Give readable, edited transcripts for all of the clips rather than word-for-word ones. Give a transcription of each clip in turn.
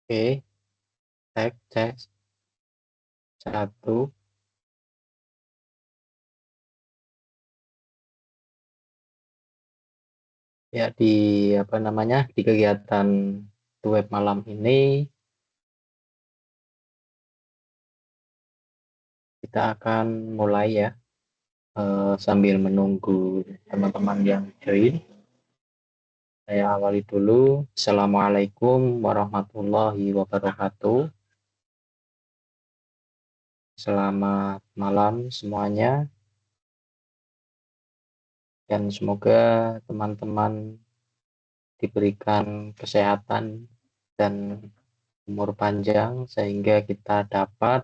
Oke, cek satu. Ya, di apa namanya, di kegiatan web malam ini kita akan mulai ya, sambil menunggu teman-teman yang join. Saya awali dulu. Assalamualaikum warahmatullahi wabarakatuh. Selamat malam semuanya, dan semoga teman-teman diberikan kesehatan dan umur panjang sehingga kita dapat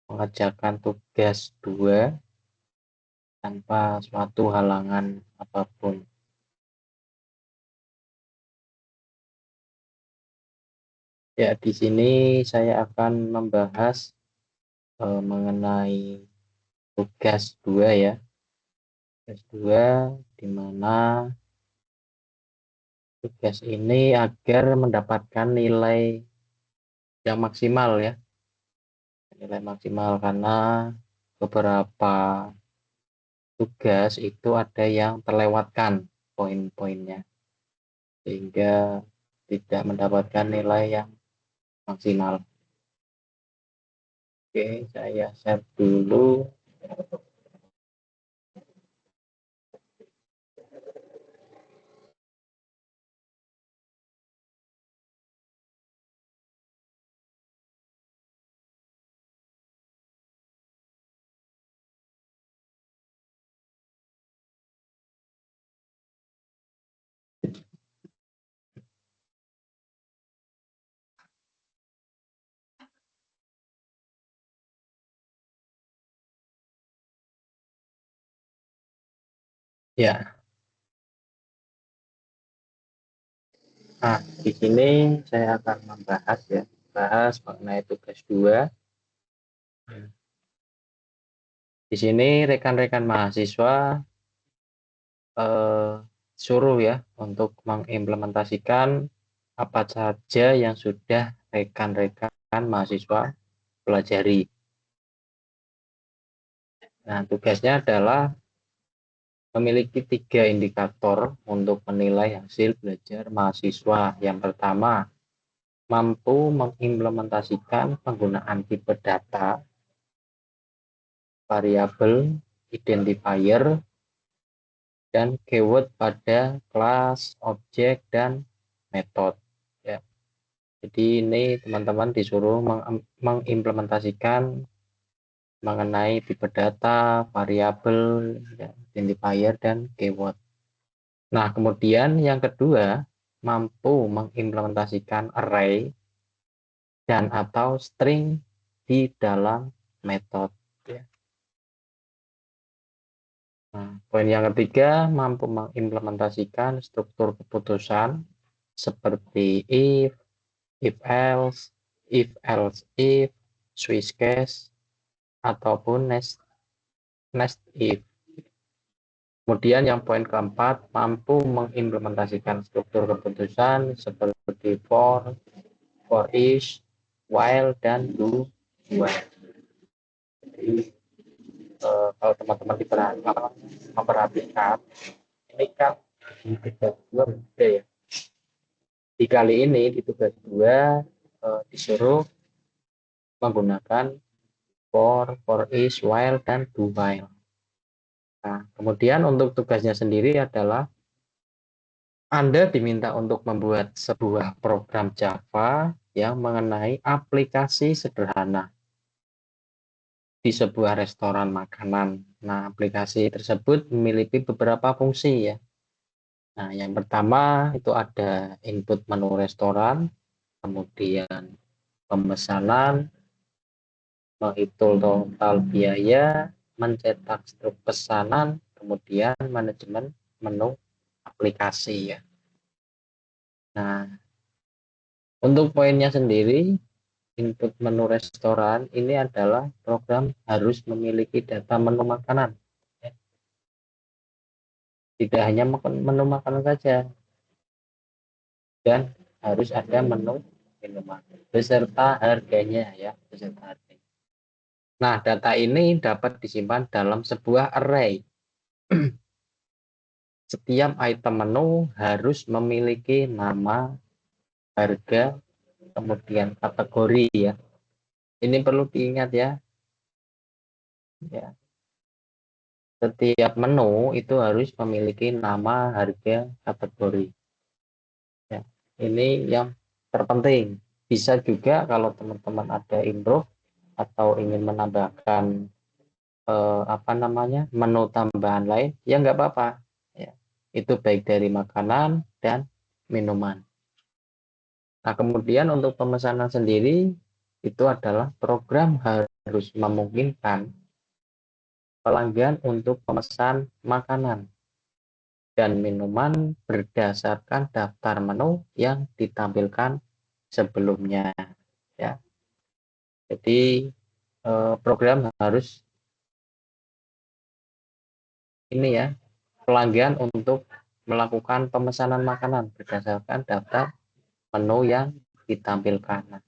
mengerjakan tugas 2 tanpa suatu halangan apapun. Ya, di sini saya akan membahas mengenai tugas 2 ya. Tugas 2 di mana tugas ini agar mendapatkan nilai yang maksimal ya. Nilai maksimal karena beberapa tugas itu ada yang terlewatkan poin-poinnya sehingga tidak mendapatkan nilai yang maksimal. Oke, saya share dulu. Ya, nah di sini saya akan membahas ya, bahas mengenai tugas 2. Di sini rekan-rekan mahasiswa eh, suruh ya untuk mengimplementasikan apa saja yang sudah rekan-rekan mahasiswa pelajari. Nah, tugasnya adalah memiliki 3 indikator untuk menilai hasil belajar mahasiswa. Yang pertama, mampu mengimplementasikan penggunaan tipe data, variabel, identifier, dan keyword pada kelas, objek, dan metode. Ya. Jadi ini teman-teman disuruh mengimplementasikan mengenai tipe data, variabel, ya, identifier, dan keyword. Nah, kemudian yang kedua, mampu mengimplementasikan array dan atau string di dalam metode. Ya. Nah, poin yang ketiga, mampu mengimplementasikan struktur keputusan seperti if else, if, switch case, ataupun nest if. Kemudian yang poin keempat, mampu mengimplementasikan struktur keputusan seperti for each, while, dan do while. Jadi kalau teman-teman memperhatikan, ini kan di tugas 2 berbeda ya. Di kali ini di tugas 2 disuruh menggunakan for each, while, dan do while. Nah, kemudian untuk tugasnya sendiri adalah Anda diminta untuk membuat sebuah program Java yang mengenai aplikasi sederhana di sebuah restoran makanan. Nah, aplikasi tersebut memiliki beberapa fungsi ya. Nah, yang pertama itu ada input menu restoran, kemudian pemesanan, menghitung total biaya, mencetak struk pesanan, kemudian manajemen menu aplikasi ya. Nah, untuk poinnya sendiri, input menu restoran ini adalah program harus memiliki data menu makanan. Tidak hanya menu makanan saja, dan harus ada menu minuman beserta harganya ya, beserta harganya. Nah, data ini dapat disimpan dalam sebuah array. Setiap item menu harus memiliki nama, harga, kemudian kategori ya. Ini perlu diingat ya. Ya. Setiap menu itu harus memiliki nama, harga, kategori. Ya. Ini yang terpenting. Bisa juga kalau teman-teman ada improve atau ingin menambahkan menu tambahan lain, ya nggak apa-apa. Ya. Itu baik dari makanan dan minuman. Nah, kemudian untuk pemesanan sendiri itu adalah program harus memungkinkan pelanggan untuk memesan makanan dan minuman berdasarkan daftar menu yang ditampilkan sebelumnya ya. Jadi program harus ini ya, pelanggan untuk melakukan pemesanan makanan berdasarkan daftar menu yang ditampilkan. Nah,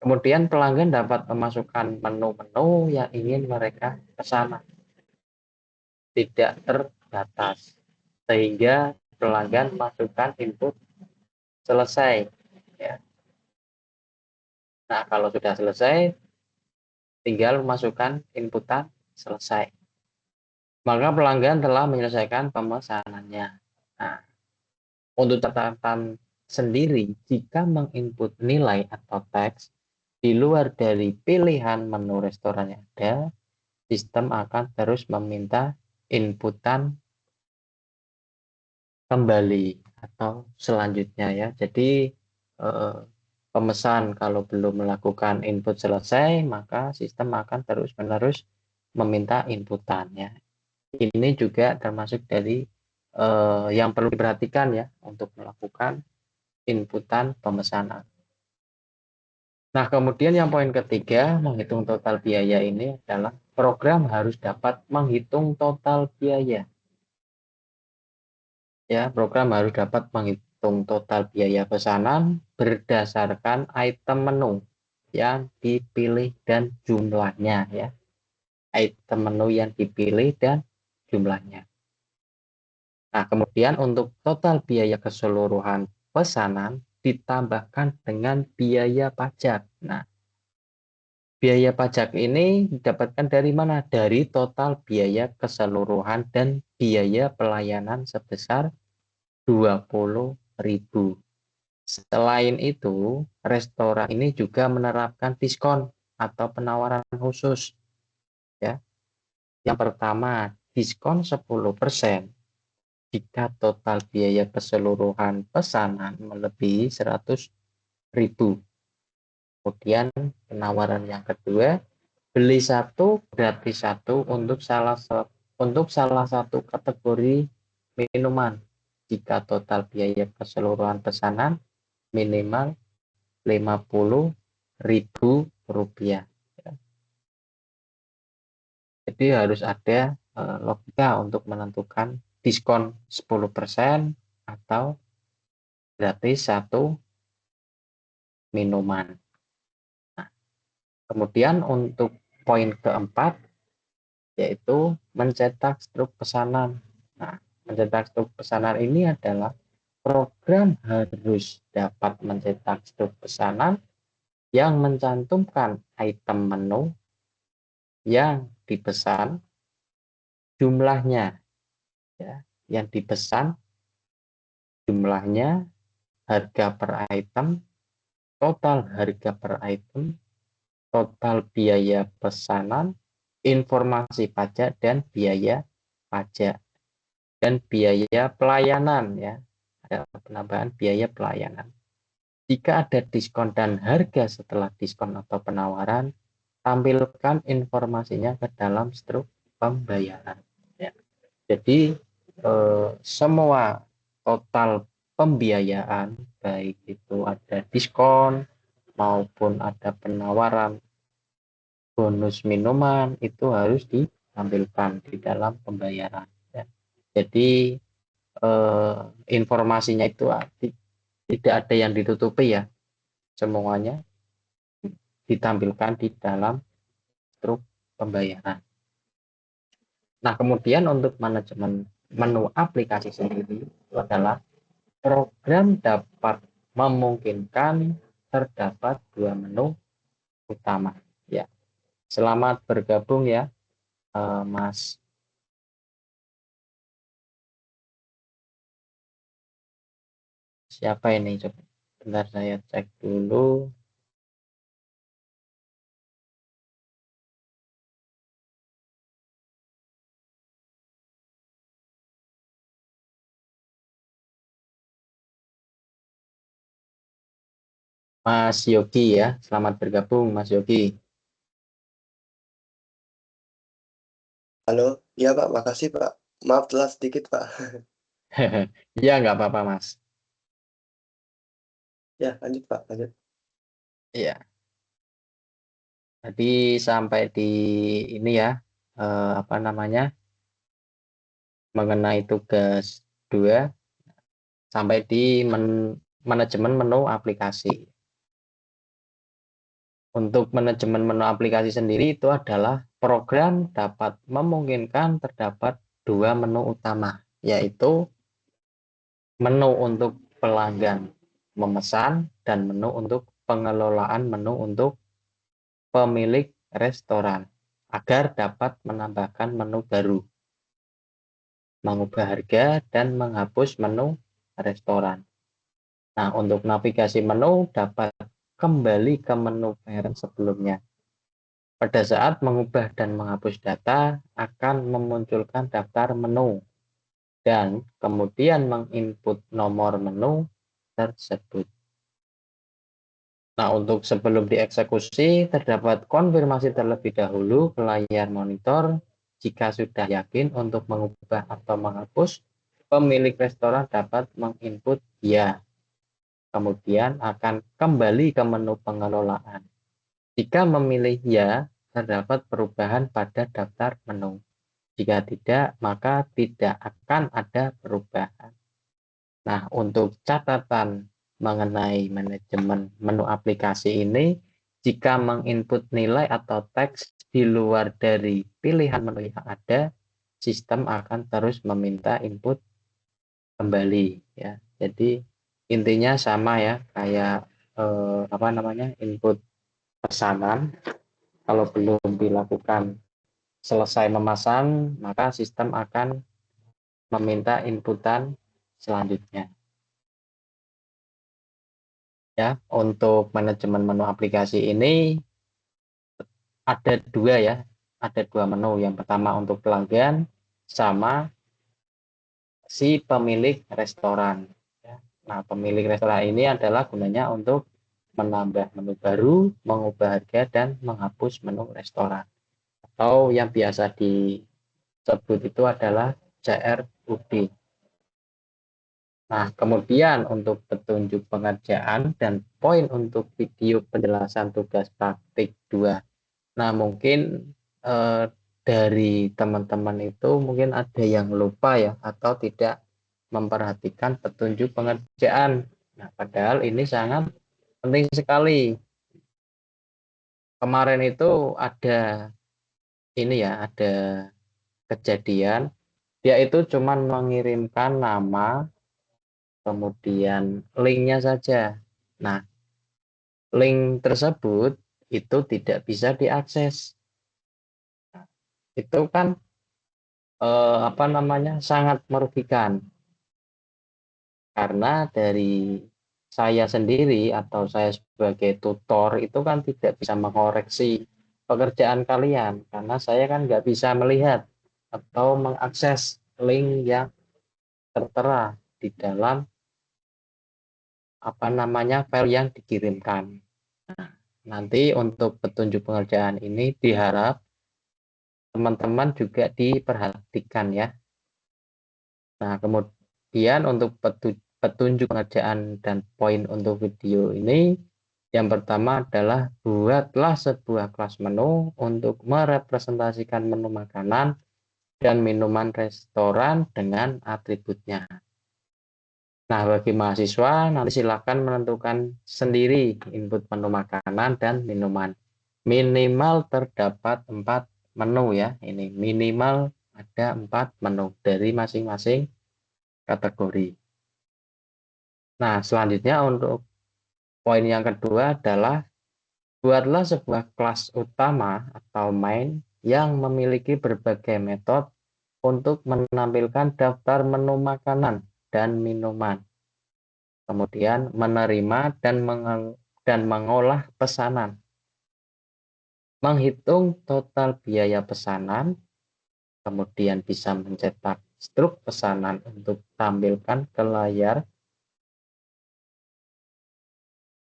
kemudian pelanggan dapat memasukkan menu-menu yang ingin mereka pesan, tidak terbatas, sehingga pelanggan masukkan input selesai. Ya. Nah, kalau sudah selesai, tinggal memasukkan inputan selesai. Maka pelanggan telah menyelesaikan pemesanannya. Nah, untuk catatan sendiri, jika menginput nilai atau teks di luar dari pilihan menu restoran yang ada, sistem akan terus meminta inputan kembali atau selanjutnya ya. Jadi pemesan kalau belum melakukan input selesai, maka sistem akan terus-menerus meminta inputannya. Ini juga termasuk dari yang perlu diperhatikan ya untuk melakukan inputan pemesanan. Nah, kemudian yang poin ketiga, menghitung total biaya ini adalah program harus dapat menghitung total biaya. Ya, program harus dapat menghitung total biaya pesanan berdasarkan item menu yang dipilih dan jumlahnya ya. Item menu yang dipilih dan jumlahnya. Nah, kemudian untuk total biaya keseluruhan pesanan ditambahkan dengan biaya pajak. Nah, biaya pajak ini didapatkan dari mana? Dari total biaya keseluruhan dan biaya pelayanan sebesar 20.000. Selain itu, restoran ini juga menerapkan diskon atau penawaran khusus. Ya. Yang pertama, diskon 10% jika total biaya keseluruhan pesanan melebihi 100.000. Kemudian penawaran yang kedua, beli satu gratis satu untuk salah satu kategori minuman jika total biaya keseluruhan pesanan minimal 50.000 rupiah. Jadi harus ada logika untuk menentukan diskon 10% atau gratis satu minuman. Nah, kemudian untuk poin keempat yaitu mencetak struk pesanan. Nah, mencetak struk pesanan ini adalah program harus dapat mencetak struk pesanan yang mencantumkan item menu yang dipesan, jumlahnya, ya, yang dipesan, jumlahnya, harga per item, total harga per item, total biaya pesanan, informasi pajak dan biaya pajak, dan biaya pelayanan ya, ada penambahan biaya pelayanan. Jika ada diskon dan harga setelah diskon atau penawaran, tampilkan informasinya ke dalam struk pembayaran. Ya. Jadi semua total pembiayaan, baik itu ada diskon maupun ada penawaran bonus minuman, itu harus ditampilkan di dalam pembayaran. Ya. Jadi informasinya itu tidak ada yang ditutupi ya. semuanya ditampilkan di dalam struk pembayaran. Nah, kemudian untuk manajemen menu aplikasi sendiri itu adalah program dapat memungkinkan terdapat dua menu utama. Ya, selamat bergabung ya, Mas. Siapa ini? Coba bentar saya cek dulu. Mas Yogi ya, selamat bergabung Mas Yogi. Halo, iya Pak, makasih Pak. Maaf telat sedikit Pak. Iya, nggak apa-apa Mas. Ya, lanjut Pak, lanjut. Iya, tadi sampai di ini ya, apa namanya, mengenai tugas 2 sampai di manajemen menu aplikasi. Untuk manajemen menu aplikasi sendiri itu adalah program dapat memungkinkan terdapat dua menu utama, yaitu menu untuk pelanggan memesan dan menu untuk pengelolaan menu untuk pemilik restoran agar dapat menambahkan menu baru, mengubah harga, dan menghapus menu restoran. Nah, untuk navigasi menu dapat kembali ke menu parent sebelumnya. Pada saat mengubah dan menghapus data, akan memunculkan daftar menu dan kemudian menginput nomor menu tersebut. Nah, untuk sebelum dieksekusi, terdapat konfirmasi terlebih dahulu ke layar monitor. Jika sudah yakin untuk mengubah atau menghapus, pemilik restoran dapat menginput ya. Kemudian akan kembali ke menu pengelolaan. Jika memilih ya, terdapat perubahan pada daftar menu. Jika tidak, maka tidak akan ada perubahan. Nah, untuk catatan mengenai manajemen menu aplikasi ini, jika menginput nilai atau teks di luar dari pilihan menu yang ada, sistem akan terus meminta input kembali ya. Jadi intinya sama ya, kayak apa namanya, input pesanan. Kalau belum dilakukan selesai memasang, maka sistem akan meminta inputan selanjutnya. Ya, untuk manajemen menu aplikasi ini ada dua ya, ada dua menu. Yang pertama untuk pelanggan sama si pemilik restoran. Ya. Nah, pemilik restoran ini adalah gunanya untuk menambah menu baru, mengubah harga, dan menghapus menu restoran. Atau yang biasa disebut itu adalah CRUD. Nah, kemudian untuk petunjuk pengerjaan dan poin untuk video penjelasan tugas praktik 2. Nah, mungkin dari teman-teman itu mungkin ada yang lupa ya atau tidak memperhatikan petunjuk pengerjaan. Nah, padahal ini sangat penting sekali. Kemarin itu ada ini ya, ada kejadian dia itu cuma mengirimkan nama kemudian linknya saja. Nah, link tersebut itu tidak bisa diakses. Itu kan apa namanya, sangat merugikan karena dari saya sendiri atau saya sebagai tutor itu kan tidak bisa mengoreksi pekerjaan kalian karena saya kan nggak bisa melihat atau mengakses link yang tertera di dalam apa namanya, file yang dikirimkan. Nanti untuk petunjuk pengerjaan ini diharap teman-teman juga diperhatikan ya. Nah, kemudian untuk petunjuk pengerjaan dan poin untuk video ini, yang pertama adalah buatlah sebuah kelas menu untuk merepresentasikan menu makanan dan minuman restoran dengan atributnya. Nah, bagi mahasiswa nanti silakan menentukan sendiri input menu makanan dan minuman. Minimal terdapat 4 menu ya. Ini minimal ada 4 menu dari masing-masing kategori. Nah, selanjutnya untuk poin yang kedua adalah buatlah sebuah kelas utama atau main yang memiliki berbagai metode untuk menampilkan daftar menu makanan dan minuman. Kemudian menerima dan mengolah pesanan. Menghitung total biaya pesanan, kemudian bisa mencetak struk pesanan untuk tampilkan ke layar,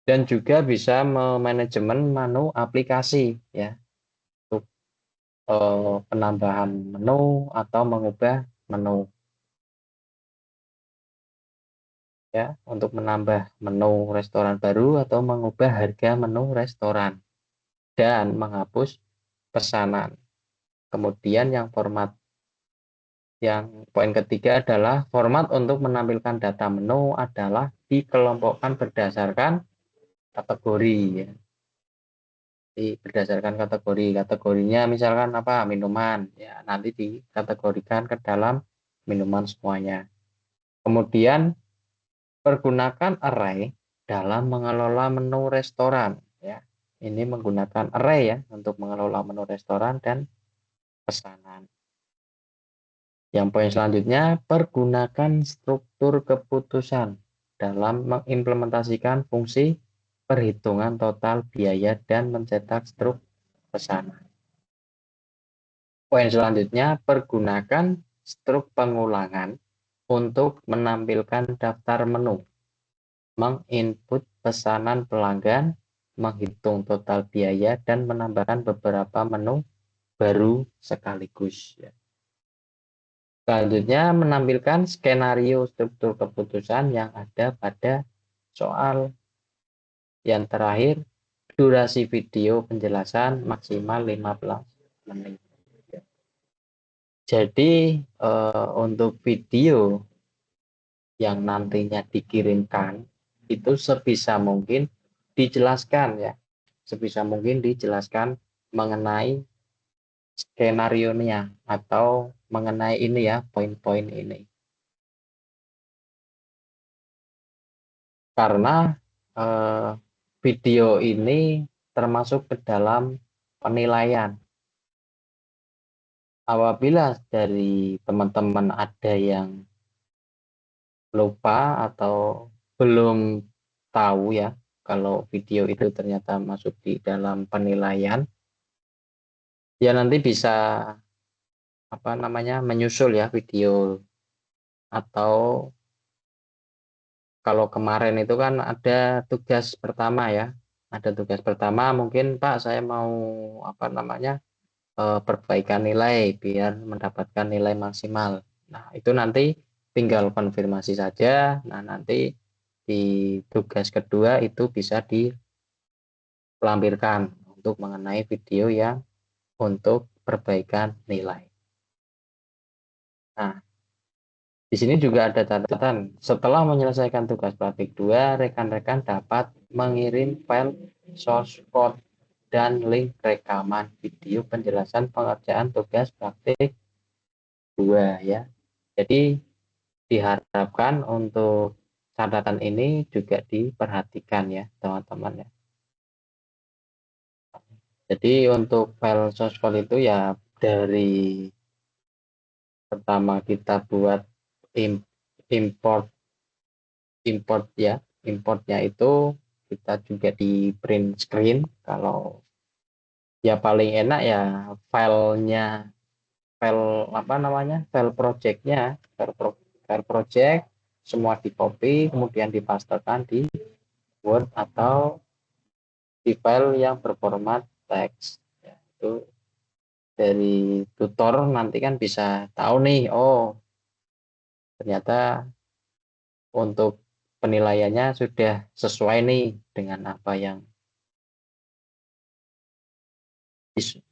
dan juga bisa memanajemen menu aplikasi ya untuk penambahan menu atau mengubah menu ya, untuk menambah menu restoran baru atau mengubah harga menu restoran dan menghapus pesanan. Kemudian yang poin ketiga adalah format untuk menampilkan data menu adalah dikelompokkan berdasarkan kategori ya. Berdasarkan kategorinya misalkan apa, minuman ya, nanti dikategorikan ke dalam minuman semuanya. Kemudian pergunakan array dalam mengelola menu restoran ya. Ini menggunakan array ya untuk mengelola menu restoran dan pesanan. Yang poin selanjutnya, pergunakan struktur keputusan dalam mengimplementasikan fungsi perhitungan total biaya dan mencetak struk pesanan. Poin selanjutnya, pergunakan struk pengulangan untuk menampilkan daftar menu, menginput pesanan pelanggan, menghitung total biaya, dan menambahkan beberapa menu baru sekaligus. Selanjutnya, menampilkan skenario struktur keputusan yang ada pada soal. Yang terakhir, durasi video penjelasan maksimal 15 menit. Jadi, untuk video yang nantinya dikirimkan, itu sebisa mungkin dijelaskan ya. Sebisa mungkin dijelaskan mengenai skenario-nya atau mengenai ini ya, poin-poin ini. Karena video ini termasuk ke dalam penilaian. Apabila dari teman-teman ada yang lupa atau belum tahu ya kalau video itu ternyata masuk di dalam penilaian, ya nanti bisa apa namanya menyusul ya video, atau kalau kemarin itu kan ada tugas pertama ya. Ada tugas pertama, mungkin Pak saya mau apa namanya perbaikan nilai biar mendapatkan nilai maksimal. Nah, itu nanti tinggal konfirmasi saja. Nah, nanti di tugas kedua itu bisa dilampirkan untuk mengenai video yang untuk perbaikan nilai. Nah, di sini juga ada catatan. Setelah menyelesaikan tugas praktik 2, rekan-rekan dapat mengirim file source code dan link rekaman video penjelasan pengerjaan tugas praktik 2 ya. Jadi diharapkan untuk catatan ini juga diperhatikan ya teman-teman ya. Jadi untuk file source code itu ya dari pertama kita buat import ya, importnya itu kita juga di print screen. Kalau ya paling enak ya filenya, file apa namanya, file projectnya, file project semua di copy kemudian dipastekan di Word atau di file yang berformat teks ya, itu dari tutor nanti kan bisa tahu nih, oh ternyata untuk penilaiannya sudah sesuai nih dengan apa yang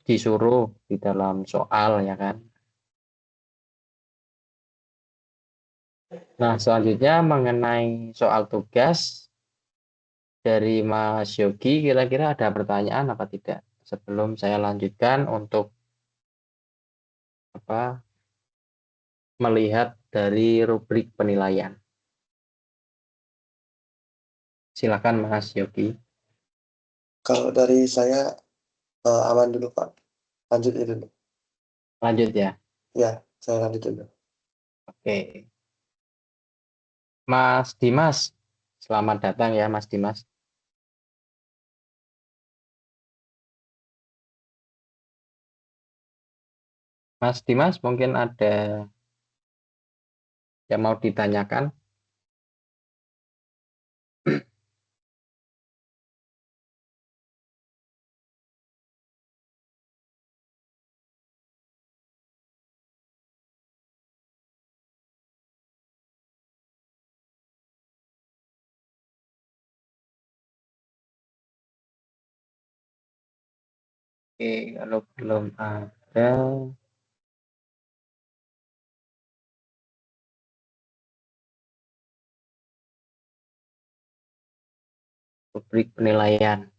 disuruh di dalam soal ya kan. Nah, selanjutnya mengenai soal tugas dari Mas Yogi, kira-kira ada pertanyaan apa tidak? Sebelum saya lanjutkan untuk melihat dari rubrik penilaian. Silakan Mas Yogi. Kalau dari saya aman dulu Pak. Lanjut dulu. Lanjut ya. Ya, saya lanjut dulu. Oke. Mas Dimas, selamat datang ya Mas Dimas. Mas Dimas, mungkin ada yang mau ditanyakan? Oke, kalau belum ada, rubrik penilaian.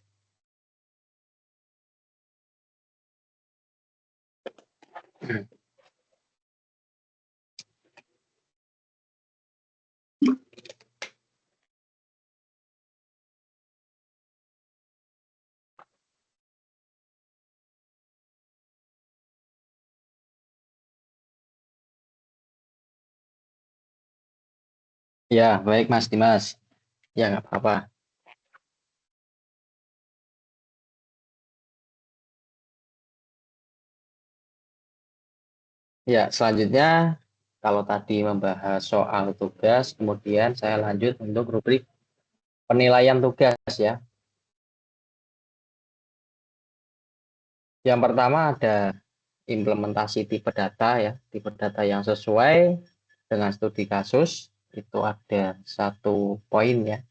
Ya, baik Mas Dimas. Ya, nggak apa-apa. Ya, selanjutnya kalau tadi membahas soal tugas, kemudian saya lanjut untuk rubrik penilaian tugas ya. Yang pertama ada implementasi tipe data ya, tipe data yang sesuai dengan studi kasus, itu ada 1 poin ya.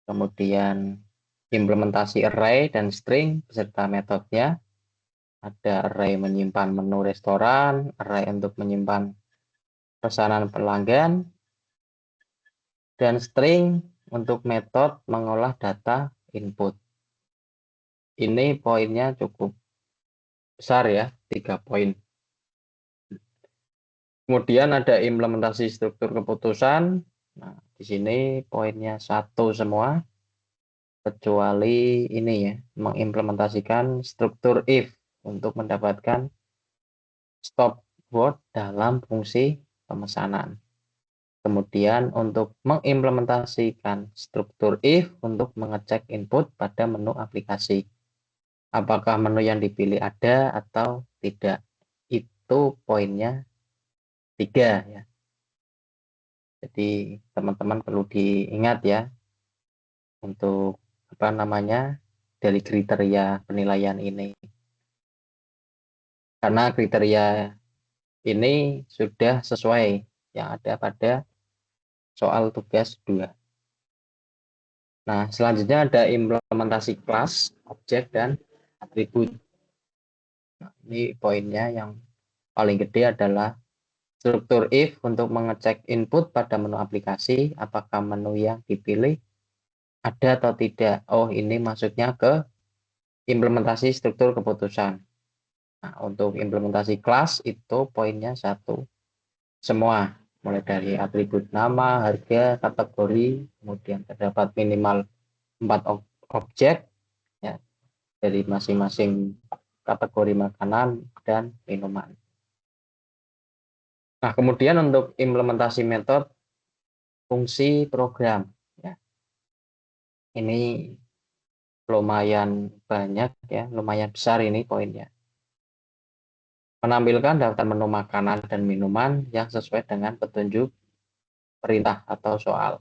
Kemudian implementasi array dan string beserta metodenya, ada array menyimpan menu restoran, array untuk menyimpan pesanan pelanggan, dan string untuk metode mengolah data input. Ini poinnya cukup besar ya, 3 poin. Kemudian ada implementasi struktur keputusan. Nah, di sini poinnya 1 semua, kecuali ini ya, mengimplementasikan struktur if untuk mendapatkan stop word dalam fungsi pemesanan. Kemudian untuk mengimplementasikan struktur if untuk mengecek input pada menu aplikasi. Apakah menu yang dipilih ada atau tidak. Itu poinnya 3 ya. Jadi teman-teman perlu diingat ya untuk dari kriteria penilaian ini. Karena kriteria ini sudah sesuai yang ada pada soal tugas 2. Nah, selanjutnya ada implementasi kelas, objek, dan atribut. Nah, ini poinnya yang paling gede adalah struktur if untuk mengecek input pada menu aplikasi, apakah menu yang dipilih ada atau tidak. Oh, ini masuknya ke implementasi struktur keputusan. Nah, untuk implementasi kelas itu poinnya 1 semua, mulai dari atribut nama, harga, kategori, kemudian terdapat minimal 4 objek ya, dari masing-masing kategori makanan dan minuman. Nah, kemudian untuk implementasi metode fungsi program ya. Ini lumayan banyak ya, lumayan besar ini poinnya. Menampilkan daftar menu makanan dan minuman yang sesuai dengan petunjuk perintah atau soal.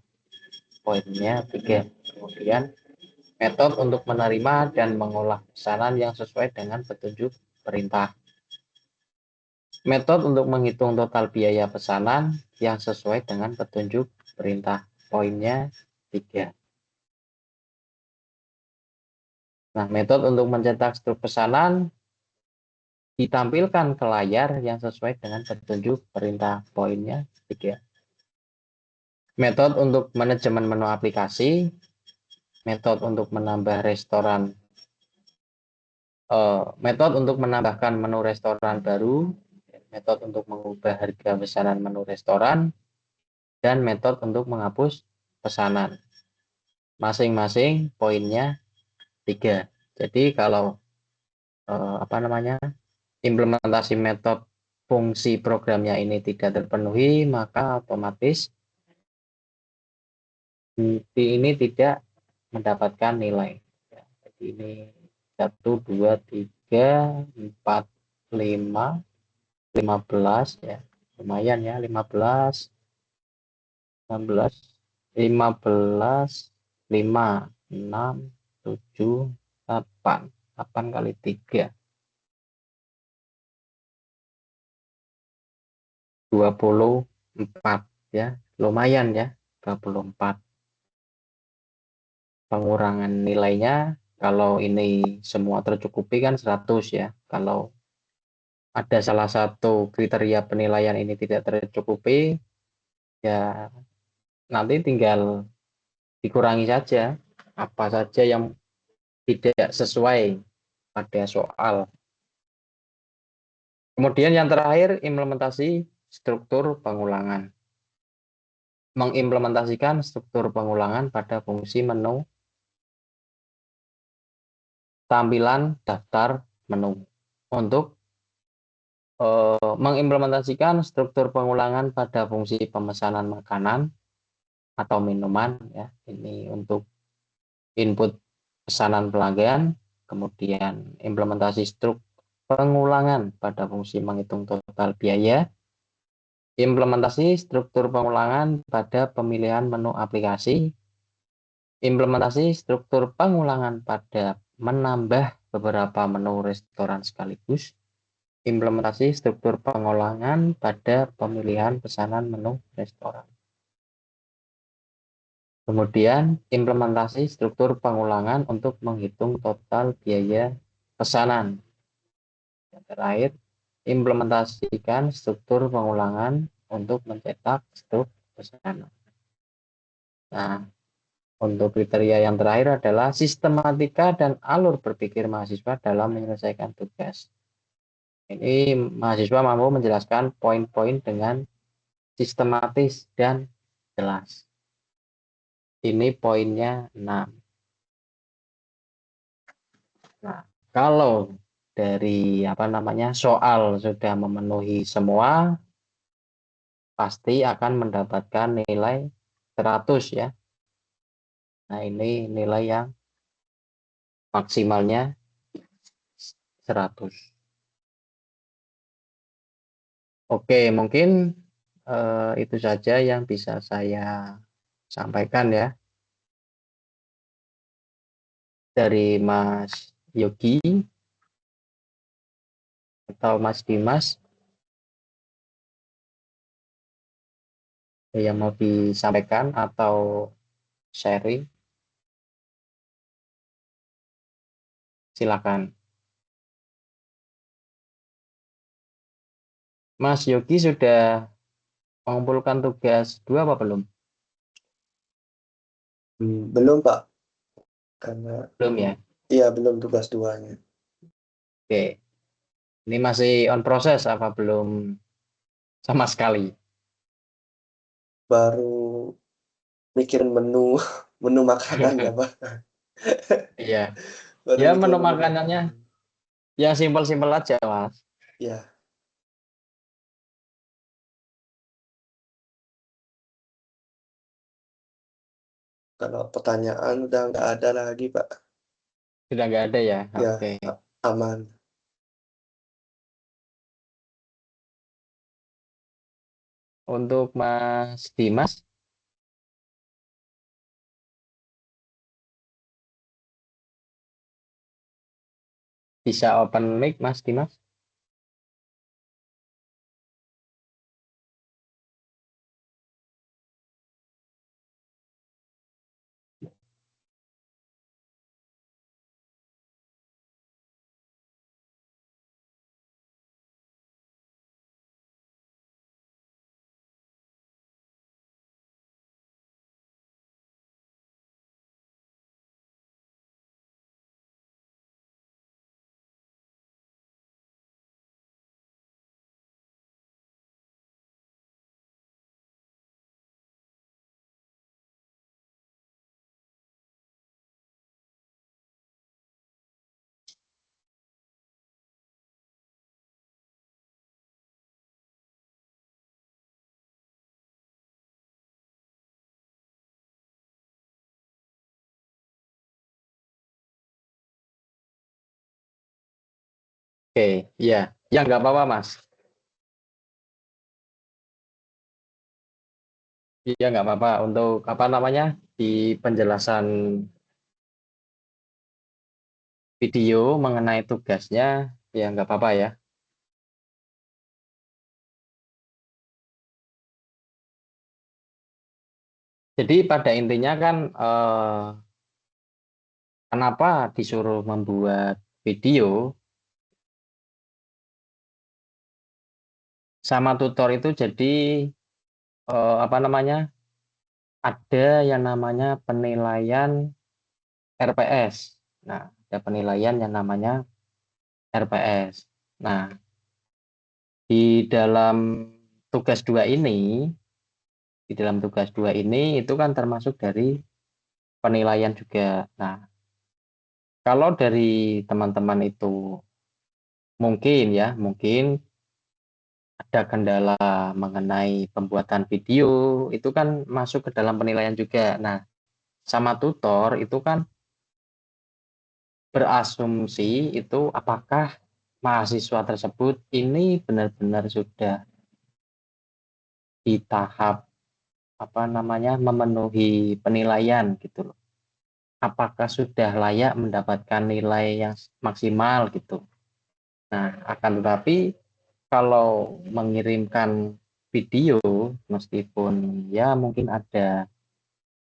Poinnya 3. Kemudian metode untuk menerima dan mengolah pesanan yang sesuai dengan petunjuk perintah. Metode untuk menghitung total biaya pesanan yang sesuai dengan petunjuk perintah. Poinnya 3. Nah, metode untuk mencetak struk pesanan ditampilkan ke layar yang sesuai dengan petunjuk perintah. Poinnya 3. metode untuk manajemen menu aplikasi, metode untuk menambah restoran, metode untuk menambahkan menu restoran baru, metode untuk mengubah harga pesanan menu restoran, dan metode untuk menghapus pesanan. Masing-masing poinnya 3. Jadi kalau implementasi metode fungsi programnya ini tidak terpenuhi, maka otomatis bukti ini tidak mendapatkan nilai. Jadi ini 1, 2, 3, 4, 5, 15 ya. Lumayan ya, 15, 16, 15, 5, 6, 7, 8. 8 kali 3. 24 ya. Lumayan ya, 24. Pengurangan nilainya kalau ini semua tercukupi kan 100 ya. Kalau ada salah satu kriteria penilaian ini tidak tercukupi, ya nanti tinggal dikurangi saja apa saja yang tidak sesuai pada soal. Kemudian yang terakhir, implementasi struktur pengulangan. Mengimplementasikan struktur pengulangan pada fungsi menu tampilan daftar menu. Untuk mengimplementasikan struktur pengulangan pada fungsi pemesanan makanan atau minuman ya. Ini untuk input pesanan pelanggan, kemudian implementasi struktur pengulangan pada fungsi menghitung total biaya, implementasi struktur pengulangan pada pemilihan menu aplikasi, implementasi struktur pengulangan pada menambah beberapa menu restoran sekaligus, implementasi struktur pengulangan pada pemilihan pesanan menu restoran. Kemudian implementasi struktur pengulangan untuk menghitung total biaya pesanan. Yang terakhir, implementasikan struktur pengulangan untuk mencetak stok pesanan. Nah, untuk kriteria yang terakhir adalah sistematika dan alur berpikir mahasiswa dalam menyelesaikan tugas. Ini mahasiswa mampu menjelaskan poin-poin dengan sistematis dan jelas. Ini poinnya 6. Nah, kalau dari soal sudah memenuhi semua, pasti akan mendapatkan nilai 100 ya. Nah, ini nilai yang maksimalnya 100. Oke, mungkin itu saja yang bisa saya sampaikan ya dari Mas Yogi atau Mas Dimas yang mau disampaikan atau sharing, silakan. Mas Yogi sudah mengumpulkan tugas 2 apa belum? Belum Pak, karena Belum ya. iya belum tugas 2-nya. Oke. Ini masih on proses apa belum sama sekali? Baru mikirin menu menu makanannya Pak. Iya. Baru Ya menu mikirin menu makanannya makanan. yang simpel-simpel aja, Mas. Ya, kalau pertanyaan udah nggak ada lagi Pak. Sudah nggak ada ya? Ya, Oke. aman. Untuk Mas Dimas, bisa open mic Mas Dimas? Oke, iya. Ya nggak apa-apa, Mas. Iya nggak apa-apa. Untuk apa namanya di penjelasan video mengenai tugasnya, ya nggak apa-apa ya. Jadi pada intinya kan kenapa disuruh membuat video sama tutor itu jadi apa namanya ada yang namanya penilaian RPS. Nah, ada penilaian yang namanya RPS. Nah, di dalam tugas dua ini, di dalam tugas dua ini itu kan termasuk dari penilaian juga. Nah, kalau dari teman-teman itu mungkin ada kendala mengenai pembuatan video, itu kan masuk ke dalam penilaian juga. Nah, sama tutor itu kan berasumsi itu apakah mahasiswa tersebut ini benar-benar sudah di tahap apa namanya memenuhi penilaian gitu loh. Apakah sudah layak mendapatkan nilai yang maksimal gitu. Nah, akan tetapi kalau mengirimkan video meskipun ya mungkin ada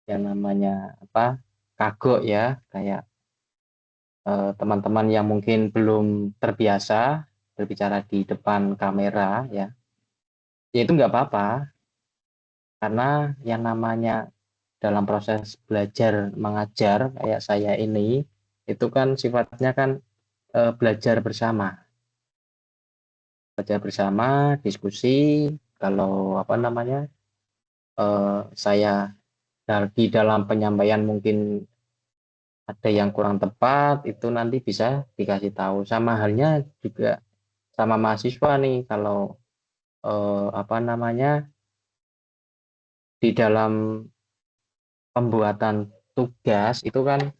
yang namanya apa kagok ya kayak teman-teman yang mungkin belum terbiasa berbicara di depan kamera ya, ya itu nggak apa-apa karena yang namanya dalam proses belajar mengajar kayak saya ini itu kan sifatnya kan belajar bersama, diskusi. Kalau apa namanya saya di dalam penyampaian mungkin ada yang kurang tepat itu nanti bisa dikasih tahu. Sama halnya juga sama mahasiswa nih kalau apa namanya di dalam pembuatan tugas itu kan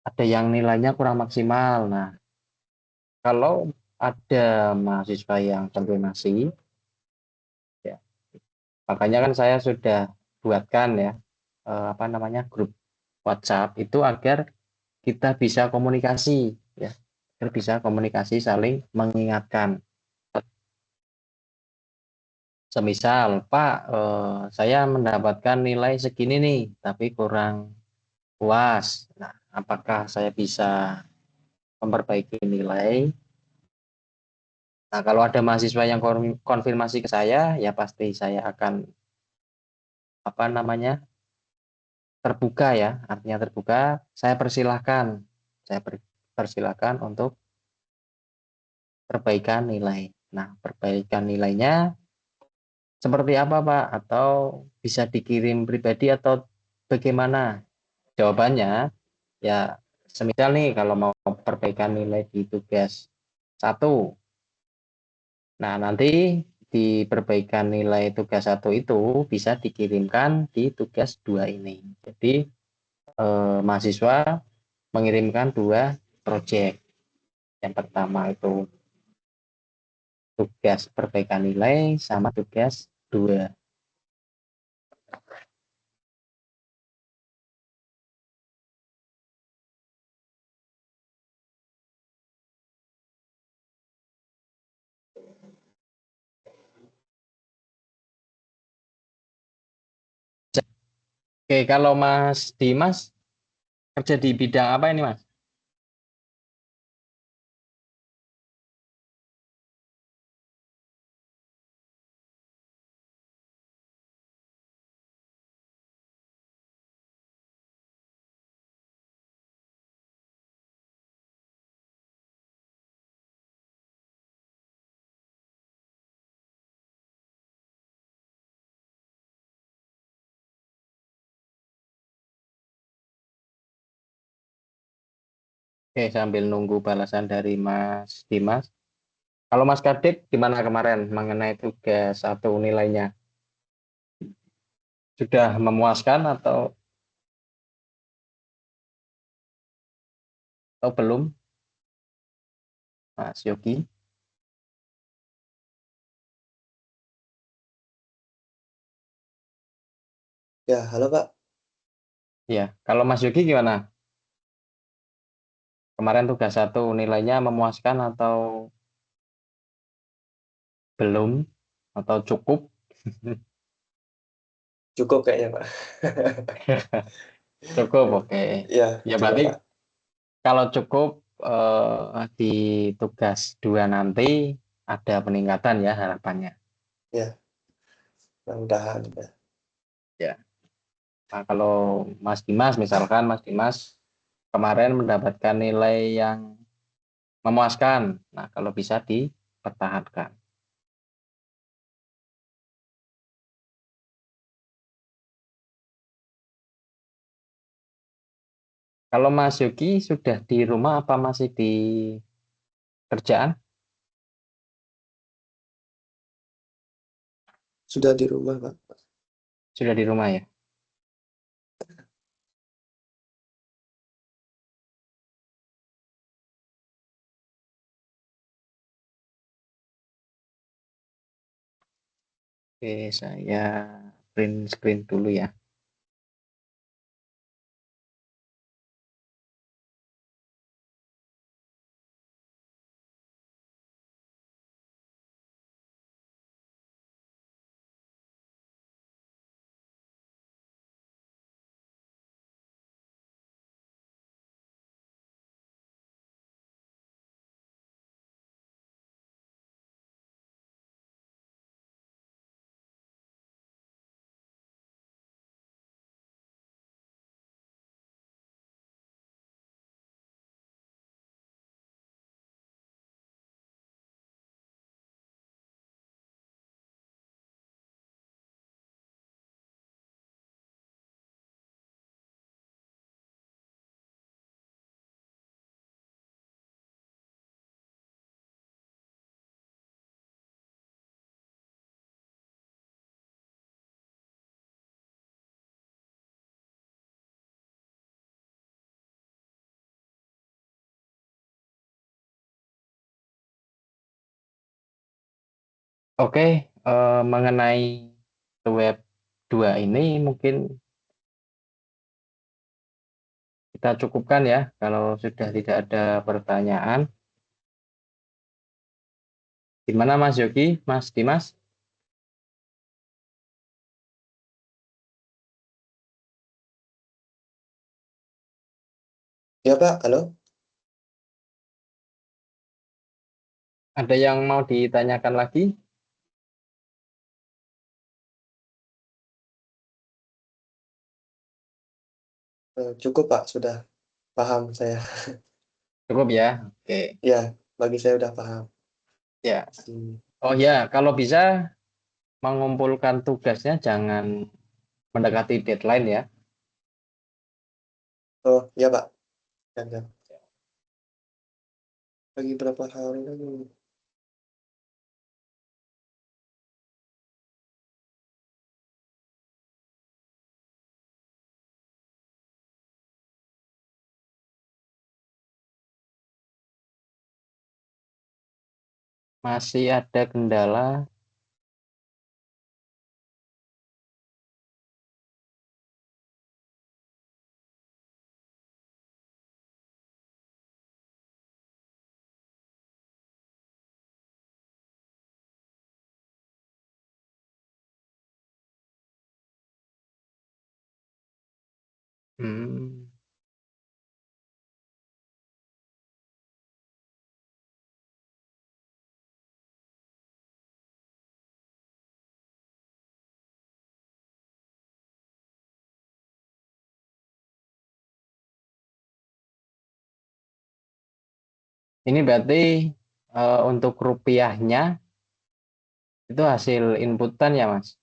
ada yang nilainya kurang maksimal. Nah, kalau ada mahasiswa yang konfirmasi, ya, makanya kan saya sudah buatkan ya apa namanya grup WhatsApp itu agar kita bisa komunikasi, ya, agar bisa komunikasi saling mengingatkan. Semisal, Pak, saya mendapatkan nilai segini nih, tapi kurang puas. Nah, apakah saya bisa memperbaiki nilai? Nah, kalau ada mahasiswa yang konfirmasi ke saya, ya pasti saya akan apa namanya terbuka ya, artinya terbuka. Saya persilahkan, saya persilahkan untuk perbaikan nilai. Nah, perbaikan nilainya seperti apa, Pak? Atau bisa dikirim pribadi atau bagaimana? Jawabannya ya semisal nih kalau mau perbaikan nilai di tugas satu, nah nanti di perbaikan nilai tugas satu itu bisa dikirimkan di tugas dua ini. Jadi mahasiswa mengirimkan dua proyek. Yang pertama itu tugas perbaikan nilai sama tugas dua. Oke, kalau Mas Dimas kerja di bidang apa ini, Mas? Oke, sambil nunggu balasan dari Mas Dimas. Kalau Mas Kadek gimana kemarin mengenai tugas satu nilainya? Sudah memuaskan atau belum? Mas Yogi. Ya, halo Pak. Ya, kalau Mas Yogi gimana? Kemarin tugas satu nilainya memuaskan atau belum? Atau cukup? Cukup kayaknya Pak. Cukup, oke. Ya, Ya cukup berarti Pak. kalau cukup di tugas 2 nanti ada peningkatan ya harapannya. Ya, mudah-mudahan ya. Ya. Nah, kalau Mas Dimas, misalkan Mas Dimas kemarin mendapatkan nilai yang memuaskan. Nah, kalau bisa dipertahankan. Kalau Mas Yogi sudah di rumah apa masih di kerjaan? Sudah di rumah Pak. Sudah di rumah ya? Oke, saya print screen dulu ya. Oke, mengenai web 2 ini mungkin kita cukupkan ya kalau sudah tidak ada pertanyaan. Gimana Mas Yogi, Mas Dimas? Ya Pak, halo. Ada yang mau ditanyakan lagi? Cukup Pak, sudah paham saya. Cukup ya. Oke. Ya, bagi saya udah paham. Ya. Hmm. Oh ya, kalau bisa mengumpulkan tugasnya jangan mendekati deadline ya. Oh, ya Pak. Ya, ya. Bagi berapa hari lagi? Masih ada kendala. Hmm. Ini berarti untuk rupiahnya itu hasil inputan ya, Mas?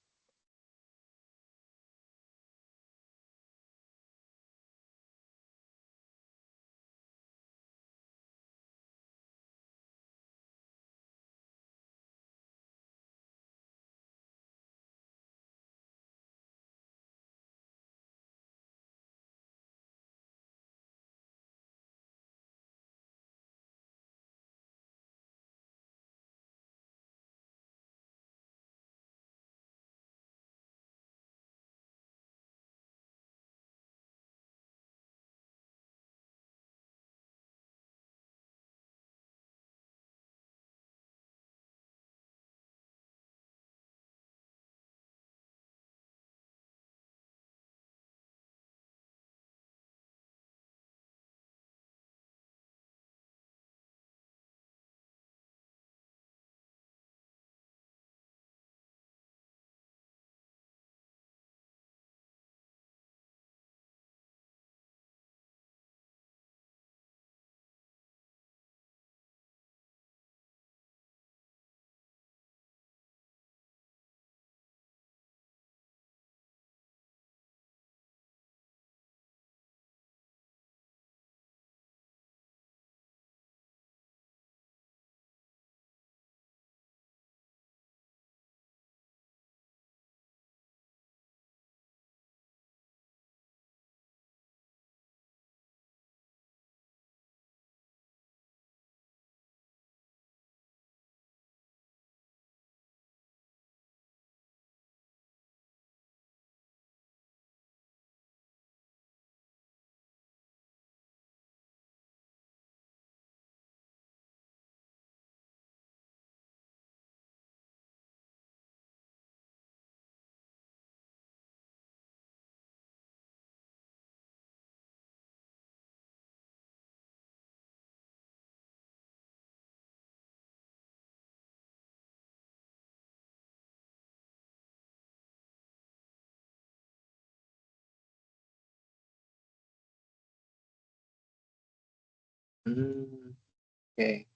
Oke.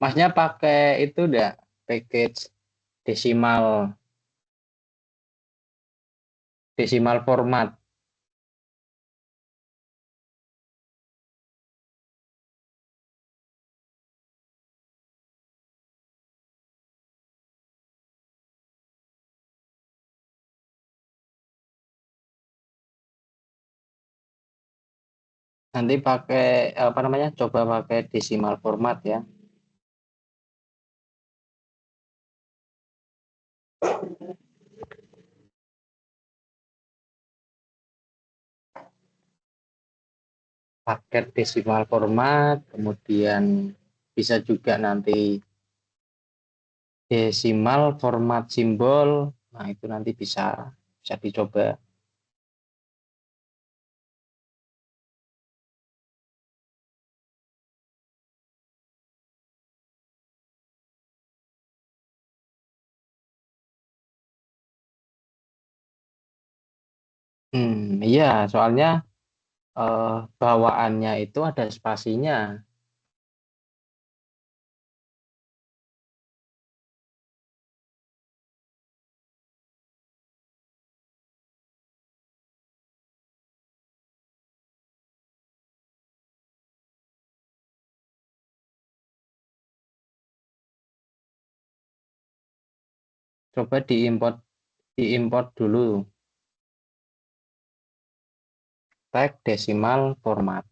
Masnya pakai itu udah package desimal desimal format. Nanti pakai apa namanya? Coba pakai desimal format ya. Paket desimal format, kemudian bisa juga nanti desimal format simbol. Nah, itu nanti bisa bisa dicoba. Iya, soalnya eh, bawaannya itu ada spasinya. Coba diimport dulu tag desimal format.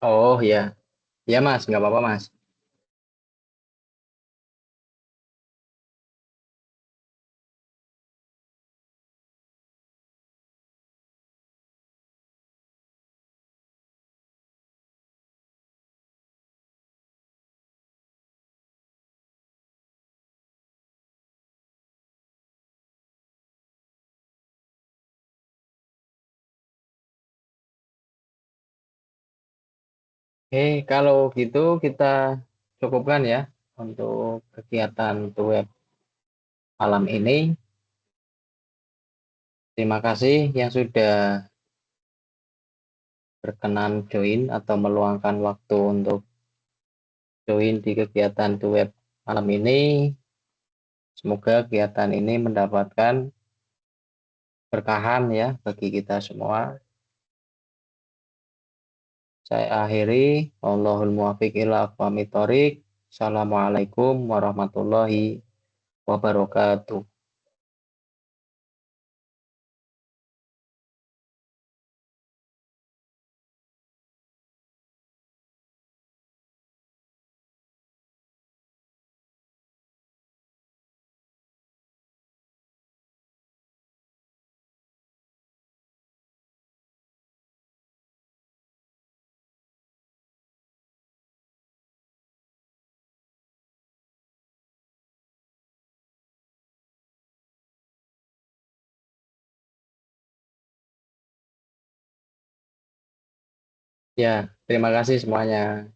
Oh ya, ya Mas, nggak apa-apa Mas. Kalau gitu kita cukupkan ya untuk kegiatan web malam ini. Terima kasih yang sudah berkenan join atau meluangkan waktu untuk join di kegiatan web malam ini. Semoga kegiatan ini mendapatkan berkahan ya bagi kita semua. Saya akhiri. Wallahul muwaffiq ila aqwamit thoriq. Assalamualaikum warahmatullahi wabarakatuh. Ya, terima kasih semuanya.